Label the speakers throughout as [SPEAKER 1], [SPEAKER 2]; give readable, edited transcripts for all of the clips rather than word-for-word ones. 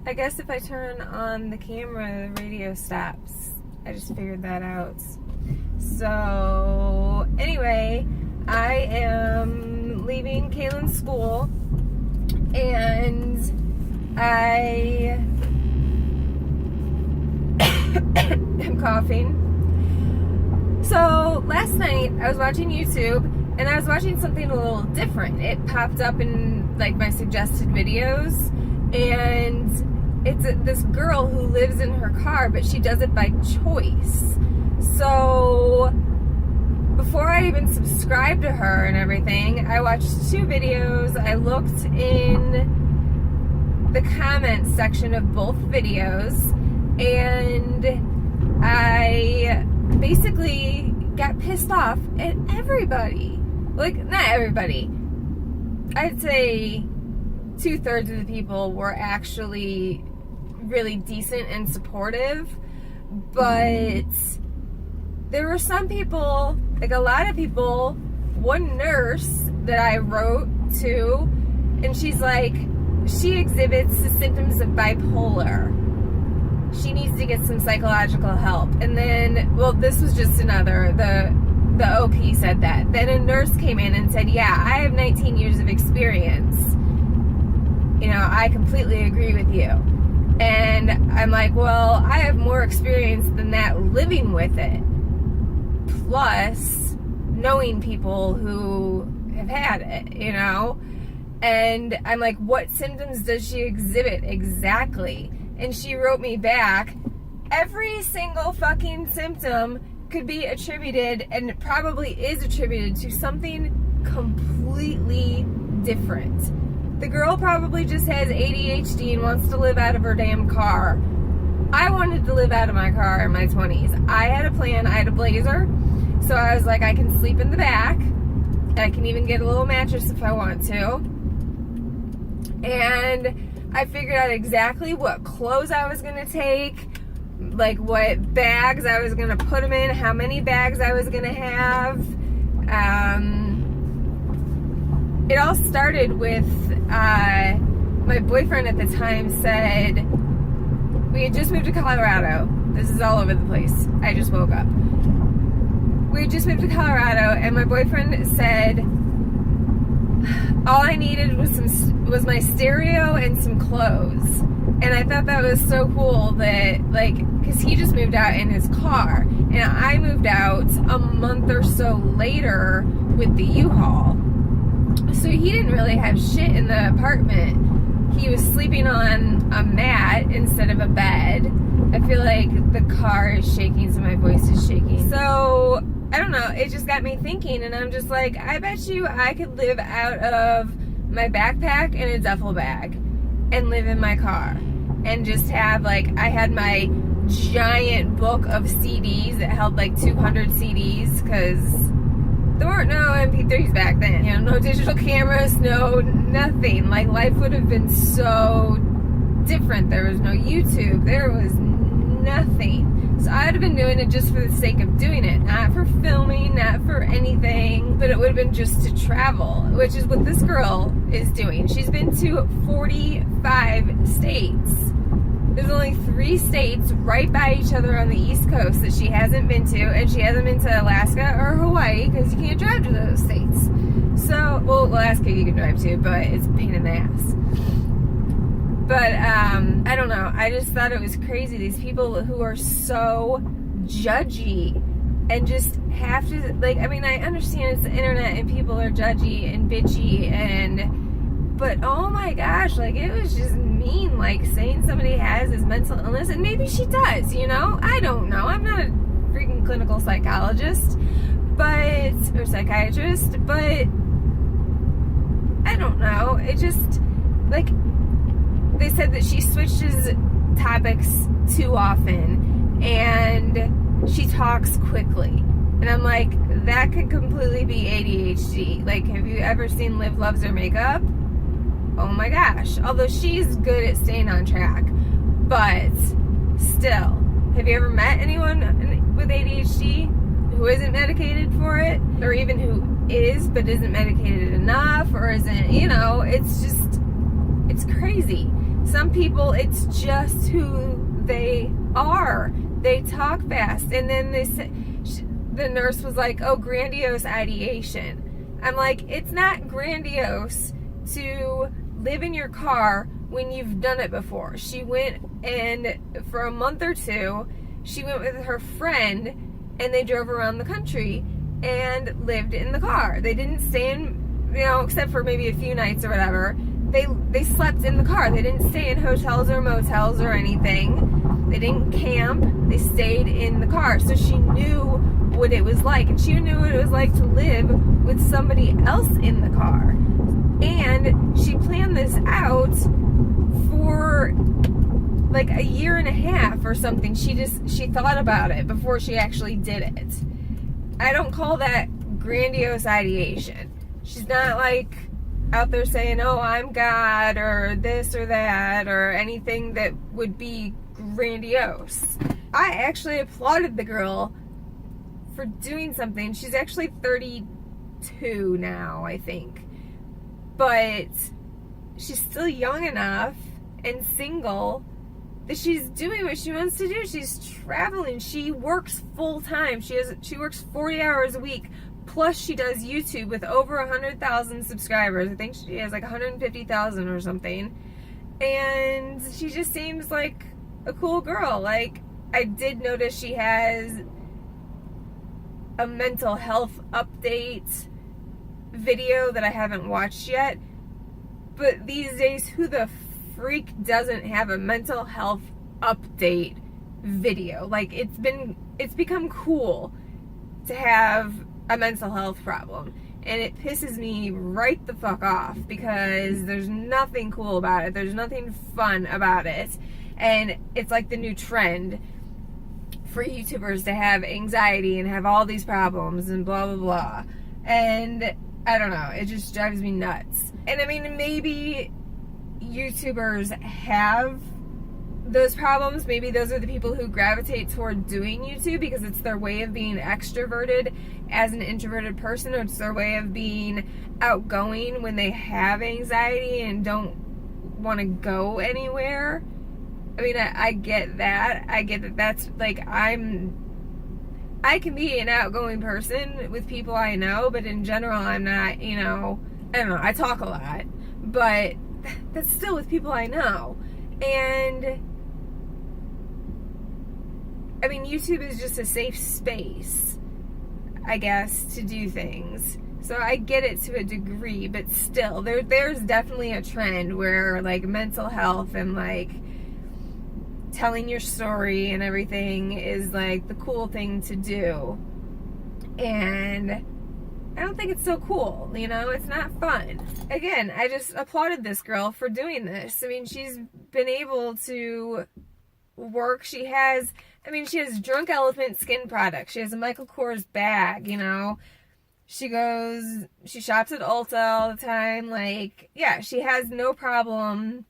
[SPEAKER 1] I guess if I turn on the camera, the radio stops. I just figured that out. So, anyway, I am leaving Kaylin's school, and I'm coughing. So, last night, I was watching YouTube, and I was watching something a little different. It popped up in, like, my suggested videos, and it's this girl who lives in her car, but she does it by choice. So, before I even subscribed to her and everything, I watched 2 videos. I looked in the comments section of both videos, and I basically got pissed off at everybody. Like, not everybody. I'd say 2/3 of the people were actually really decent and supportive, but there were some people, like a lot of people, one nurse that I wrote to, and she's like, she exhibits the symptoms of bipolar. She needs to get some psychological help. And then, well, this was just another, the OP said that. Then a nurse came in and said, yeah, I have 19 years of experience. You know, I completely agree with you. And I'm like, well, I have more experience than that living with it. Plus, knowing people who have had it, you know? And I'm like, what symptoms does she exhibit exactly? And she wrote me back, every single fucking symptom could be attributed, and it probably is attributed to something completely different. The girl probably just has ADHD and wants to live out of her damn car. I wanted to live out of my car in my 20s. I had a plan. I had a Blazer. So I was like, I can sleep in the back. I can even get a little mattress if I want to. And I figured out exactly what clothes I was going to take, like what bags I was going to put them in, how many bags I was going to have. It all started with my boyfriend at the time said, we had just moved to Colorado. This is all over the place. I just woke up. We had just moved to Colorado, and my boyfriend said, all I needed was my stereo and some clothes. And I thought that was so cool that, like, because he just moved out in his car, and I moved out a month or so later with the U-Haul. So he didn't really have shit in the apartment. He was sleeping on a mat instead of a bed. I feel like the car is shaking, so my voice is shaking. So, I don't know, it just got me thinking, and I'm just like, I bet you I could live out of my backpack and a duffel bag and live in my car and just have, like, I had my giant book of CDs that held like 200 CDs, because there weren't no MP3s back then, you know, no digital cameras, no nothing. Like, life would have been so different. There was no YouTube, there was nothing. So I would have been doing it just for the sake of doing it, not for filming, not for anything, but it would have been just to travel, which is what this girl is doing. She's been to 45 states. There's only 3 states right by each other on the East Coast that she hasn't been to, and she hasn't been to Alaska or Hawaii because you can't drive to those states. So, well, Alaska you can drive to, but it's a pain in the ass. But, I don't know. I just thought it was crazy. These people who are so judgy and just have to, like, I mean, I understand it's the internet and people are judgy and bitchy but oh my gosh, like, it was just mean, like, saying somebody has this mental illness, and maybe she does, you know? I don't know. I'm not a freaking clinical psychologist, or psychiatrist, but I don't know. It just, like, they said that she switches topics too often, and she talks quickly. And I'm like, that could completely be ADHD. Like, have you ever seen Liv Loves Her Makeup? Oh my gosh. Although she's good at staying on track. But still, have you ever met anyone with ADHD who isn't medicated for it? Or even who is but isn't medicated enough? Or isn't, you know, it's just, it's crazy. Some people, it's just who they are. They talk fast. And then they say, the nurse was like, oh, grandiose ideation. I'm like, it's not grandiose to live in your car when you've done it before. She went, and for a month or two, she went with her friend, and they drove around the country and lived in the car. They didn't stay in, you know, except for maybe a few nights or whatever. They slept in the car. They didn't stay in hotels or motels or anything. They didn't camp. They stayed in the car. So she knew what it was like. And she knew what it was like to live with somebody else in the car. And she planned this out for like a year and a half or something. She thought about it before she actually did it. I don't call that grandiose ideation. She's not like out there saying, oh, I'm God, or this or that, or anything that would be grandiose. I actually applauded the girl for doing something. She's actually 32 now, I think. But she's still young enough and single that she's doing what she wants to do. She's traveling. She works full time. She works 40 hours a week. Plus, she does YouTube with over 100,000 subscribers. I think she has like 150,000 or something. And she just seems like a cool girl. Like, I did notice she has a mental health update video that I haven't watched yet. But these days, who the freak doesn't have a mental health update video? Like, it's become cool to have a mental health problem, and it pisses me right the fuck off because there's nothing cool about it. There's nothing fun about it, and it's like the new trend for YouTubers to have anxiety and have all these problems and blah blah blah. And I don't know, it just drives me nuts. And I mean, maybe YouTubers have those problems. Maybe those are the people who gravitate toward doing YouTube because it's their way of being extroverted as an introverted person, or it's their way of being outgoing when they have anxiety and don't want to go anywhere. I mean, I get that. I get that that's like, I can be an outgoing person with people I know, but in general, I'm not, you know, I don't know, I talk a lot, but that's still with people I know. And I mean, YouTube is just a safe space, I guess, to do things. So I get it to a degree, but still, there's definitely a trend where, like, mental health and, like, telling your story and everything is, like, the cool thing to do. And I don't think it's so cool, you know? It's not fun. Again, I just applauded this girl for doing this. I mean, she's been able to work. She has Drunk Elephant skin products. She has a Michael Kors bag, you know? She shops at Ulta all the time. Like, yeah, she has no problem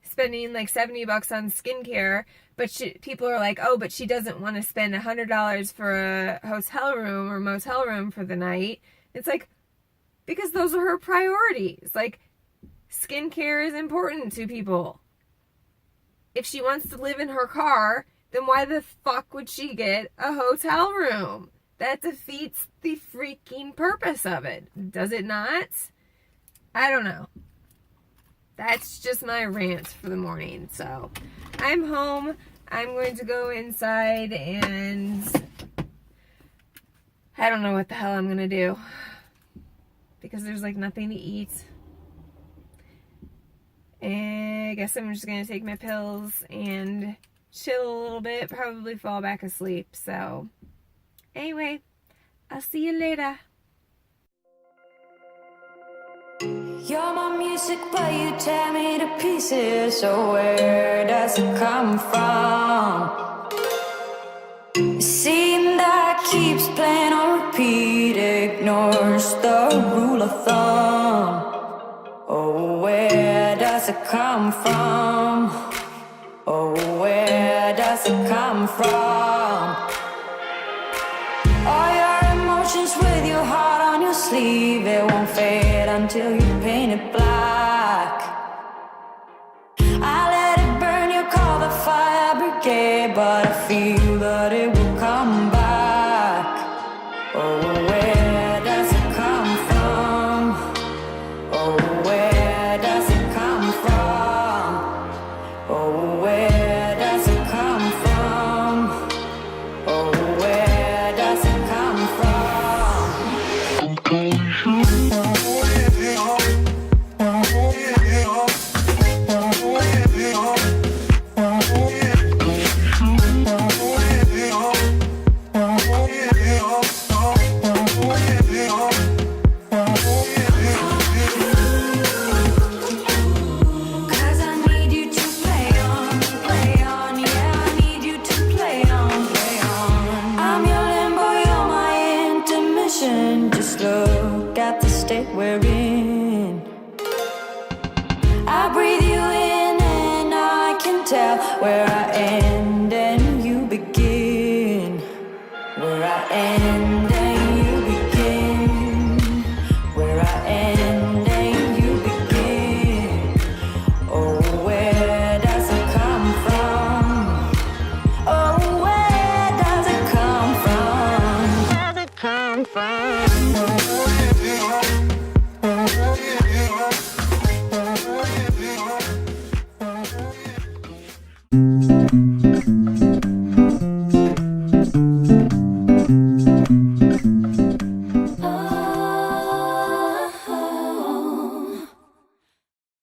[SPEAKER 1] spending like $70 on skincare, but people are like, oh, but she doesn't want to spend $100 for a hotel room or motel room for the night. It's like, because those are her priorities. Like, skincare is important to people. If she wants to live in her car, then why the fuck would she get a hotel room? That defeats the freaking purpose of it. Does it not? I don't know. That's just my rant for the morning. So, I'm home. I'm going to go inside and I don't know what the hell I'm going to do. Because there's like nothing to eat. And I guess I'm just going to take my pills and chill a little bit. Probably fall back asleep. So, anyway, I'll see you later.
[SPEAKER 2] You're my music, but you tear me to pieces. So where does it come from? The scene that keeps playing on repeat ignores the rule of thumb. Oh, where does it come from? Oh, where does it come from? All your emotions with your heart on your sleeve, it won't fade until you paint it black. I let away, but I feel that it will come back. Oh, where does it come from? Oh, where does it come from? Oh, where does it come from? Oh, where does it come Cause I need you to play on, yeah, I need you to play on. I'm your limbo, you're my intermission. Just look at the state we're in. I breathe you in and I can tell where I end.